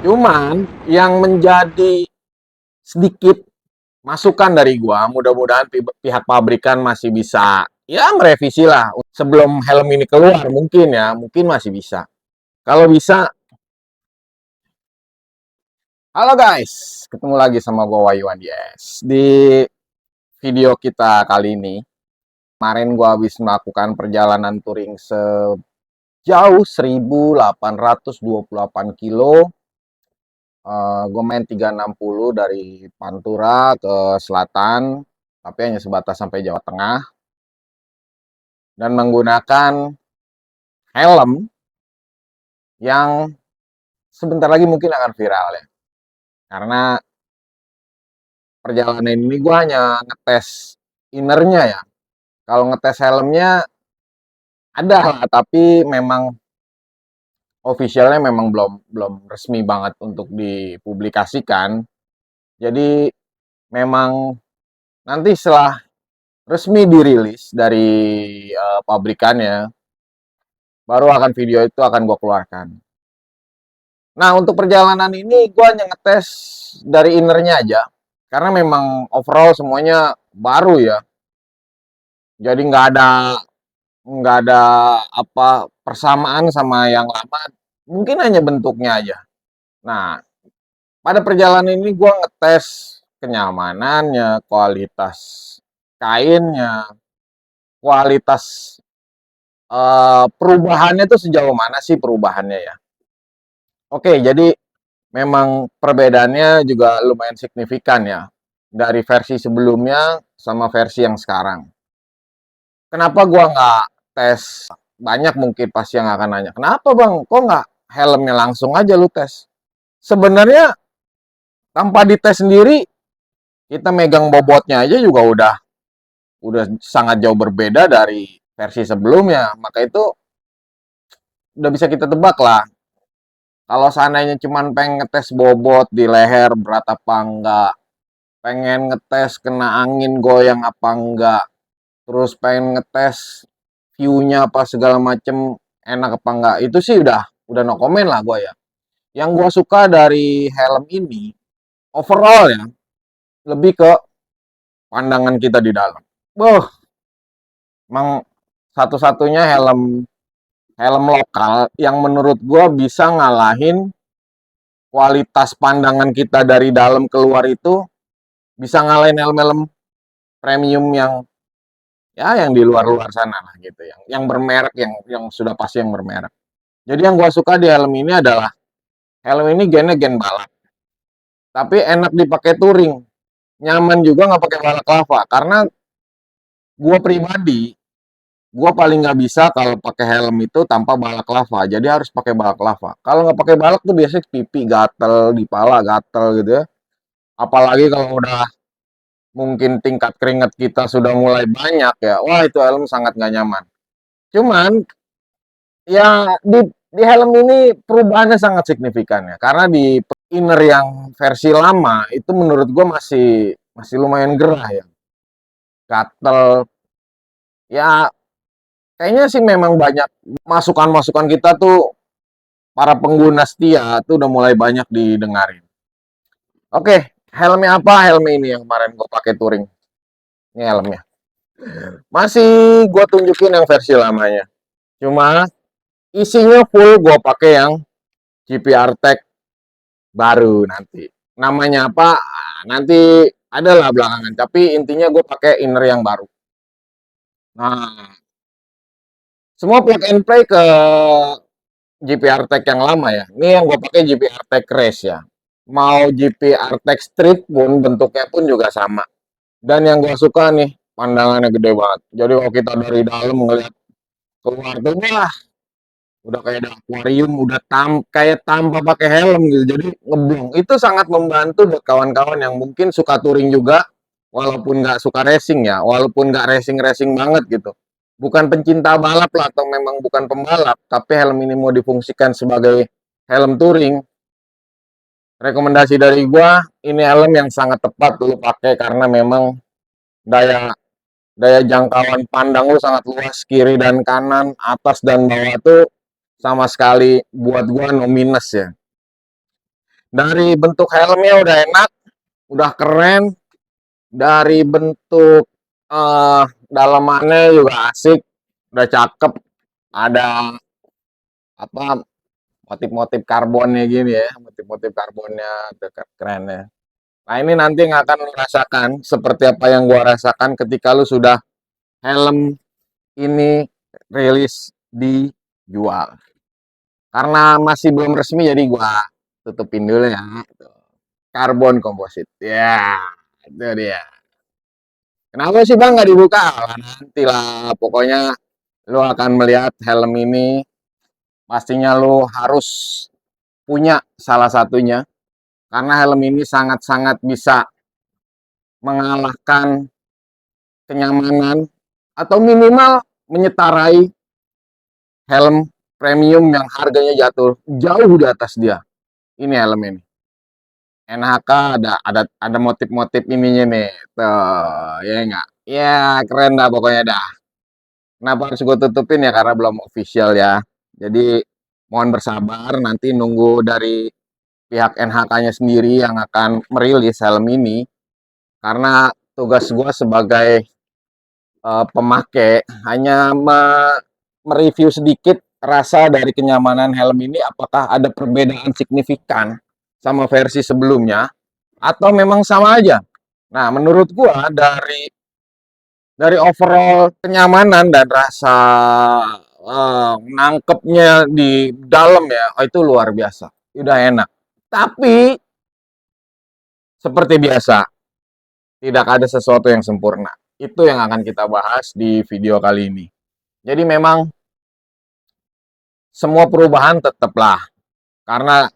Cuman yang menjadi sedikit masukan dari gua, mudah-mudahan pihak pabrikan masih bisa ya merevisi lah sebelum helm ini keluar, mungkin ya, mungkin masih bisa. Kalau bisa, halo guys, ketemu lagi sama gua Wahyu Andies. Di video kita kali ini, kemarin gua habis melakukan perjalanan touring sejauh 1828 kilo. Gue main 360 dari Pantura ke selatan, tapi hanya sebatas sampai Jawa Tengah, dan menggunakan helm yang sebentar lagi mungkin akan viral ya. Karena perjalanan ini gue hanya ngetes innernya ya. Kalau ngetes helmnya ada lah, tapi memang officialnya memang belum belum resmi banget untuk dipublikasikan. Jadi memang nanti setelah resmi dirilis dari pabrikannya, baru akan video itu akan gue keluarkan. Nah, untuk perjalanan ini gue hanya ngetes dari innernya aja, karena memang overall semuanya baru ya. Jadi nggak ada apa persamaan sama yang lama, mungkin hanya bentuknya aja. Nah, pada perjalanan ini gue ngetes kenyamanannya, kualitas kainnya, kualitas perubahannya tuh sejauh mana sih perubahannya ya. Oke, jadi memang perbedaannya juga lumayan signifikan ya dari versi sebelumnya sama versi yang sekarang. Kenapa gua nggak tes banyak, mungkin pasti yang akan nanya, kenapa bang, kok nggak helmnya langsung aja lu tes? Sebenarnya tanpa dites sendiri, kita megang bobotnya aja juga udah sangat jauh berbeda dari versi sebelumnya. Maka itu udah bisa kita tebak lah. Kalau seandainya cuman pengen ngetes bobot di leher berat apa enggak, pengen ngetes kena angin goyang apa enggak, terus pengen ngetes view-nya apa segala macem enak apa enggak, itu sih udah no comment lah gue ya. Yang gue suka dari helm ini overall ya, lebih ke pandangan kita di dalam. Boh, emang satu-satunya helm helm lokal yang menurut gue bisa ngalahin kualitas pandangan kita dari dalam keluar itu, bisa ngalahin helm-helm premium yang di luar-luar sana lah gitu, yang bermerek, yang sudah pasti yang bermerek. Jadi yang gua suka di helm ini adalah helm ini gennya gen balap, tapi enak dipakai touring, nyaman juga nggak pakai balak lava. Karena gua pribadi, gua paling nggak bisa kalau pakai helm itu tanpa balak lava. Jadi harus pakai balak lava. Kalau nggak pakai balak tuh biasanya pipi gatel, di pala gatel gitu ya. Apalagi kalau udah mungkin tingkat keringat kita sudah mulai banyak ya, wah itu helm sangat nggak nyaman. Cuman ya di helm ini perubahannya sangat signifikan ya, karena di inner yang versi lama itu menurut gue masih masih lumayan gerah ya, gatel ya. Kayaknya sih memang banyak masukan-masukan kita tuh, para pengguna setia tuh udah mulai banyak didengarin. Oke, helmnya apa? Helm ini yang kemarin gue pakai touring. Ini helmnya. Masih gue tunjukin yang versi lamanya. Cuma isinya full gue pakai yang GPR Tech baru nanti. Namanya apa? Nanti adalah belakangan. Tapi intinya gue pakai inner yang baru. Nah, semua plug and play ke GPR Tech yang lama ya. Ini yang gue pakai GPR Tech Race ya. Mau GPR Tech Street pun bentuknya pun juga sama. Dan yang gue suka nih, pandangannya gede banget. Jadi kalau kita dari dalam ngeliat keluar tuh, wah, udah kayak ada akuarium, udah kayak tanpa pakai helm gitu. Jadi ngeblong. Itu sangat membantu buat kawan-kawan yang mungkin suka touring juga, walaupun nggak suka racing ya, walaupun nggak racing-racing banget gitu. Bukan pencinta balap lah, atau memang bukan pembalap, tapi helm ini mau difungsikan sebagai helm touring. Rekomendasi dari gua, ini helm yang sangat tepat lu pakai, karena memang daya daya jangkauan pandang lu sangat luas, kiri dan kanan, atas dan bawah tuh sama sekali buat gua no minus ya. Dari bentuk helmnya udah enak, udah keren, dari bentuk dalamannya juga asik, udah cakep, ada apa motif-motif karbonnya gini ya, motif-motif karbonnya keren ya. Nah ini nanti yang akan lu rasakan seperti apa yang gua rasakan ketika lu sudah helm ini rilis dijual. Karena masih belum resmi jadi gua tutupin dulu ya. Karbon komposit. Ya, itu dia. Kenapa sih Bang nggak dibuka? Nanti lah, pokoknya lu akan melihat helm ini, pastinya lu harus punya salah satunya. Karena helm ini sangat-sangat bisa mengalahkan kenyamanan atau minimal menyetarai helm premium yang harganya jatuh jauh di atas dia. Ini helm ini. NHK ada motif-motif ininya nih. Tuh, ya enggak? Ya, keren dah pokoknya dah. Kenapa harus gue tutupin ya? Karena belum official ya. Jadi mohon bersabar, nanti nunggu dari pihak NHK-nya sendiri yang akan merilis helm ini. Karena tugas gue sebagai pemakai hanya mereview sedikit rasa dari kenyamanan helm ini, apakah ada perbedaan signifikan sama versi sebelumnya atau memang sama aja. Nah, menurut gua dari overall kenyamanan dan rasa nangkepnya di dalam ya, itu luar biasa. Udah enak. Tapi seperti biasa, tidak ada sesuatu yang sempurna. Itu yang akan kita bahas di video kali ini. Jadi memang semua perubahan tetaplah karena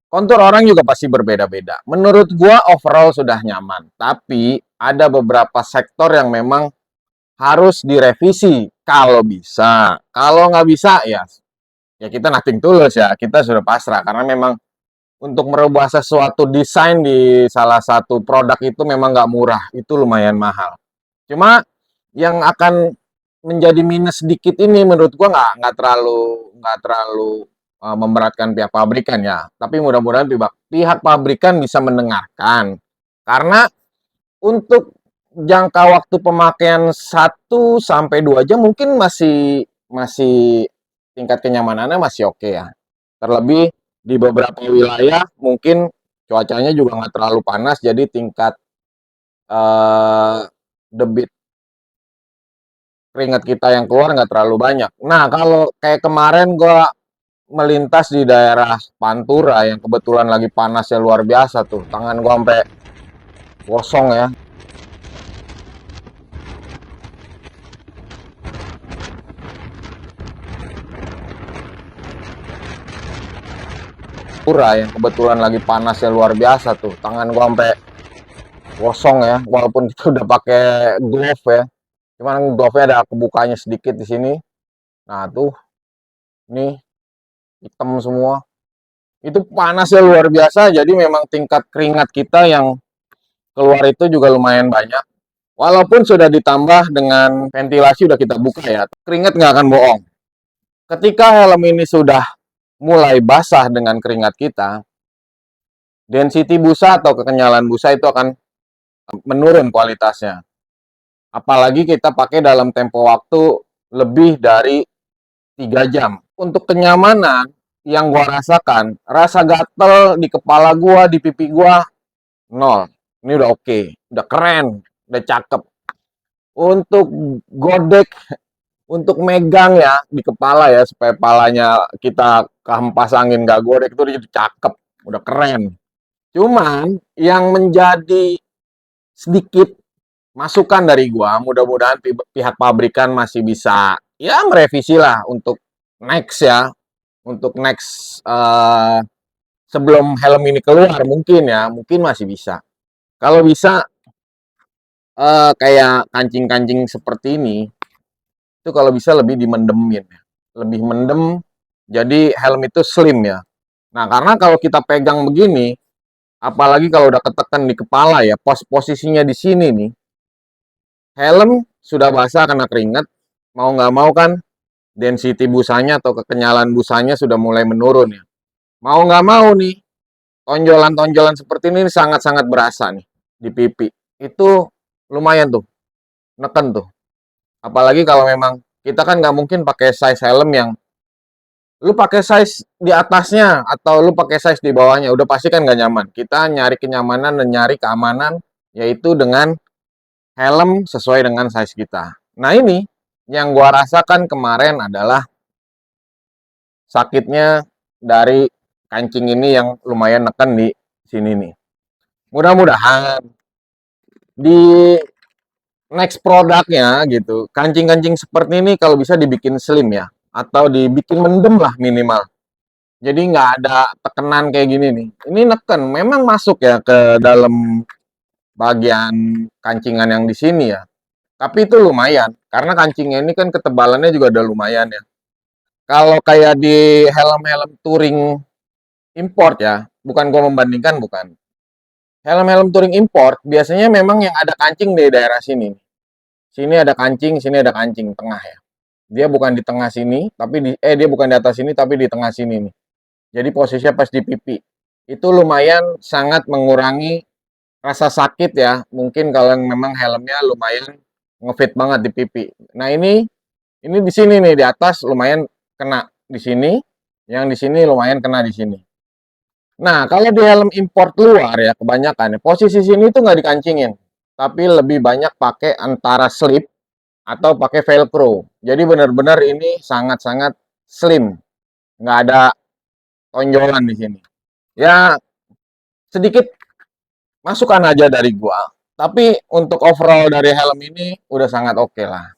kontur orang juga pasti berbeda-beda. Menurut gua overall sudah nyaman, tapi ada beberapa sektor yang memang harus direvisi kalau bisa. Kalau nggak bisa ya kita nothing tulus ya, kita sudah pasrah karena memang untuk merubah sesuatu desain di salah satu produk itu memang nggak murah, itu lumayan mahal. Cuma yang akan menjadi minus sedikit ini menurut gua nggak terlalu memberatkan pihak pabrikan ya. Tapi mudah-mudahan pihak pabrikan bisa mendengarkan. Karena untuk jangka waktu pemakaian 1 sampai 2 jam mungkin masih masih tingkat kenyamanannya masih oke ya. Terlebih di beberapa wilayah mungkin cuacanya juga nggak terlalu panas jadi tingkat eh, debit keringat kita yang keluar nggak terlalu banyak. Nah, kalau kayak kemarin gue melintas di daerah Pantura yang kebetulan lagi panasnya luar biasa tuh, tangan gue sampai gosong ya. Pantura yang kebetulan lagi panasnya luar biasa tuh, tangan gue sampai gosong ya, walaupun kita udah pakai glove ya. Cuman glove-nya ada kebukanya sedikit di sini. Nah, tuh nih hitam semua. Itu panasnya luar biasa, jadi memang tingkat keringat kita yang keluar itu juga lumayan banyak. Walaupun sudah ditambah dengan ventilasi udah kita buka ya, keringat nggak akan bohong. Ketika helm ini sudah mulai basah dengan keringat kita, density busa atau kekenyalan busa itu akan menurun kualitasnya. Apalagi kita pakai dalam tempo waktu lebih dari 3 jam. Untuk kenyamanan yang gua rasakan, rasa gatel di kepala gua, di pipi gua, nol. Ini udah oke, udah keren, udah cakep. Untuk godek, untuk megang ya di kepala ya, supaya palanya kita kehempas angin gak godek, itu udah cakep, udah keren. Cuman yang menjadi sedikit masukan dari gua, mudah-mudahan pihak pabrikan masih bisa ya merevisi lah untuk next ya, untuk next sebelum helm ini keluar mungkin masih bisa. Kalau bisa kayak kancing-kancing seperti ini itu kalau bisa lebih dimendemin ya. Lebih mendem jadi helm itu slim ya. Nah, karena kalau kita pegang begini, apalagi kalau udah ketekan di kepala ya, posisinya di sini nih, helm sudah basah kena keringat, mau nggak mau kan density busanya atau kekenyalan busanya sudah mulai menurun ya. Mau nggak mau nih, tonjolan-tonjolan seperti ini sangat-sangat berasa nih di pipi. Itu lumayan tuh, neken tuh. Apalagi kalau memang kita kan nggak mungkin pakai size helm yang lu pakai size di atasnya atau lu pakai size di bawahnya, udah pasti kan nggak nyaman. Kita nyari kenyamanan dan nyari keamanan yaitu dengan helm sesuai dengan size kita. Nah ini yang gua rasakan kemarin adalah sakitnya dari kancing ini yang lumayan neken di sini nih. Mudah-mudahan di next produknya gitu, kancing-kancing seperti ini kalau bisa dibikin slim ya, atau dibikin mendem lah minimal. Jadi nggak ada tekenan kayak gini nih. Ini neken, memang masuk ya ke dalam bagian kancingan yang di sini ya. Tapi itu lumayan, karena kancingnya ini kan ketebalannya juga udah lumayan ya. Kalau kayak di helm-helm touring import ya, bukan gua membandingkan, bukan. Helm-helm touring import biasanya memang yang ada kancing di daerah sini. Sini ada kancing, sini ada kancing tengah ya. Dia bukan di tengah sini, tapi dia bukan di atas sini, tapi di tengah sini nih. Jadi posisinya pas di pipi. Itu lumayan sangat mengurangi rasa sakit ya. Mungkin kalau yang memang helmnya lumayan ngefit banget di pipi. Nah ini di sini nih di atas lumayan kena di sini, yang di sini lumayan kena di sini. Nah kalau di helm import luar ya kebanyakan ya, posisi sini tuh nggak dikancingin, tapi lebih banyak pakai antara slip atau pakai velcro. Jadi benar-benar ini sangat-sangat slim, nggak ada tonjolan di sini. Ya sedikit masukan aja dari gua. Tapi untuk overall dari helm ini udah sangat oke lah.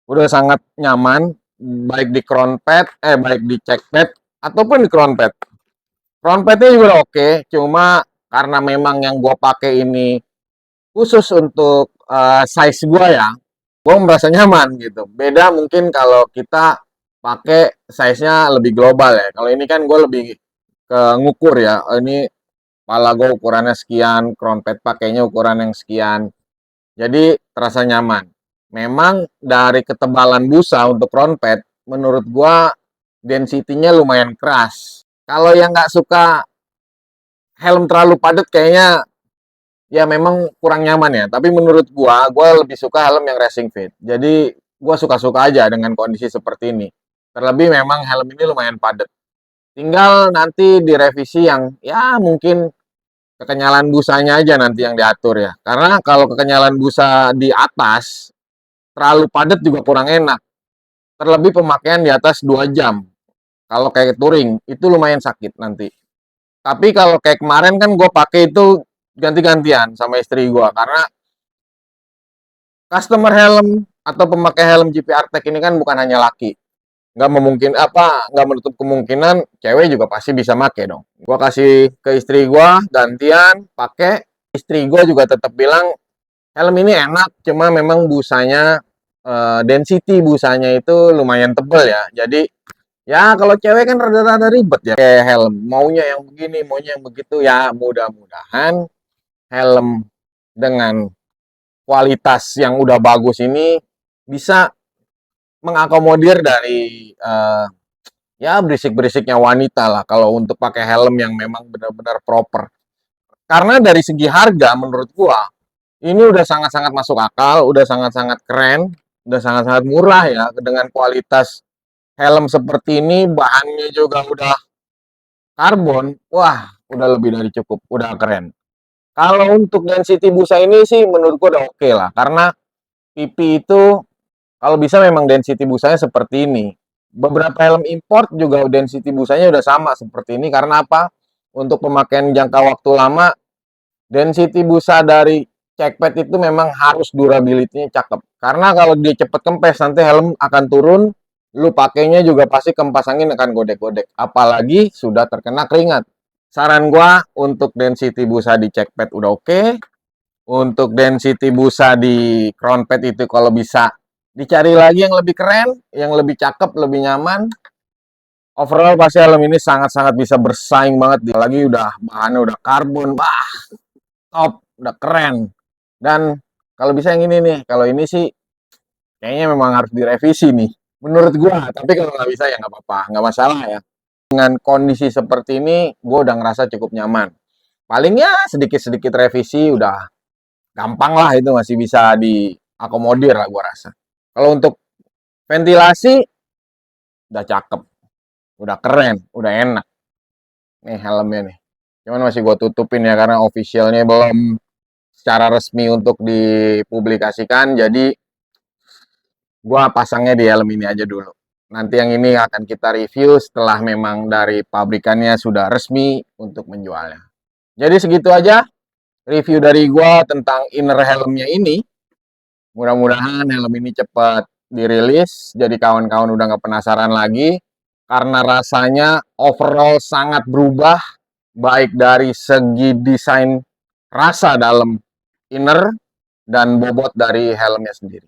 Udah sangat nyaman, baik di crown pad, baik di cheek pad ataupun di crown pad. Crown padnya juga udah oke, cuma karena memang yang gua pakai ini khusus untuk size gua ya, gua merasa nyaman gitu. Beda mungkin kalau kita pakai size-nya lebih global ya. Kalau ini kan gue lebih ke ngukur ya. Ini kepala gue ukurannya sekian, crown pad pakainya ukuran yang sekian. Jadi terasa nyaman. Memang dari ketebalan busa untuk crown pad, menurut gua density-nya lumayan keras. Kalau yang nggak suka helm terlalu padat kayaknya ya memang kurang nyaman ya. Tapi menurut gua lebih suka helm yang racing fit. Jadi gua suka-suka aja dengan kondisi seperti ini. Terlebih memang helm ini lumayan padat. Tinggal nanti direvisi yang ya mungkin kekenyalan busanya aja nanti yang diatur ya. Karena kalau kekenyalan busa di atas terlalu padat juga kurang enak. Terlebih pemakaian di atas 2 jam. Kalau kayak touring itu lumayan sakit nanti. Tapi kalau kayak kemarin kan gue pakai itu ganti-gantian sama istri gue karena customer helm atau pemakai helm GPR Tech ini kan bukan hanya laki. Nggak menutup kemungkinan cewek juga pasti bisa make dong. Gua kasih ke istri gua gantian pakai, istri gua juga tetap bilang helm ini enak, cuma memang busanya density busanya itu lumayan tebel ya. Jadi ya kalau cewek kan rada-rada ribet ya kayak helm, maunya yang begini, maunya yang begitu ya. Mudah-mudahan helm dengan kualitas yang udah bagus ini bisa mengakomodir dari ya berisik-berisiknya wanita lah kalau untuk pakai helm yang memang benar-benar proper. Karena dari segi harga menurut gua ini udah sangat-sangat masuk akal, udah sangat-sangat keren, udah sangat-sangat murah ya dengan kualitas helm seperti ini, bahannya juga udah karbon. Wah, udah lebih dari cukup, udah keren. Kalau untuk density busa ini sih menurut gua udah oke lah karena PP itu kalau bisa memang density busanya seperti ini. Beberapa helm import juga density busanya udah sama seperti ini karena apa? Untuk pemakaian jangka waktu lama, density busa dari checkpad itu memang harus durability-nya cakep. Karena kalau dia cepet kempes nanti helm akan turun, lu pakainya juga pasti kempas angin akan godek-godek. Apalagi sudah terkena keringat. Saran gua untuk density busa di checkpad udah oke. Untuk density busa di crown pad itu kalau bisa dicari lagi yang lebih keren, yang lebih cakep, lebih nyaman. Overall pasti helm ini sangat-sangat bisa bersaing banget. Lagi udah bahannya udah karbon, bah, top, udah keren. Dan kalau bisa yang ini nih, kalau ini sih kayaknya memang harus direvisi nih. Menurut gua, tapi kalau nggak bisa ya nggak apa-apa, nggak masalah ya. Dengan kondisi seperti ini, gua udah ngerasa cukup nyaman. paling ya sedikit-sedikit revisi udah gampang lah, itu masih bisa diakomodir lah gua rasa. Kalau untuk ventilasi udah cakep, udah keren, udah enak nih helmnya nih. Cuman masih gua tutupin ya karena officialnya belum secara resmi untuk dipublikasikan, jadi gua pasangnya di helm ini aja dulu. Nanti yang ini akan kita review setelah memang dari pabrikannya sudah resmi untuk menjualnya. Jadi segitu aja review dari gua tentang inner helmnya ini. Mudah-mudahan helm ini cepat dirilis, jadi kawan-kawan udah nggak penasaran lagi, karena rasanya overall sangat berubah, baik dari segi desain rasa dalam inner dan bobot dari helmnya sendiri.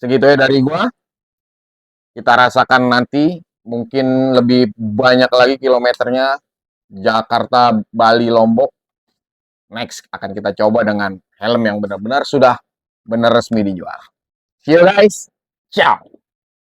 Segitu ya dari gua. Kita rasakan nanti mungkin lebih banyak lagi kilometernya Jakarta, Bali, Lombok. Next akan kita coba dengan helm yang benar-benar sudah benar resmi dijual. See you guys. Ciao.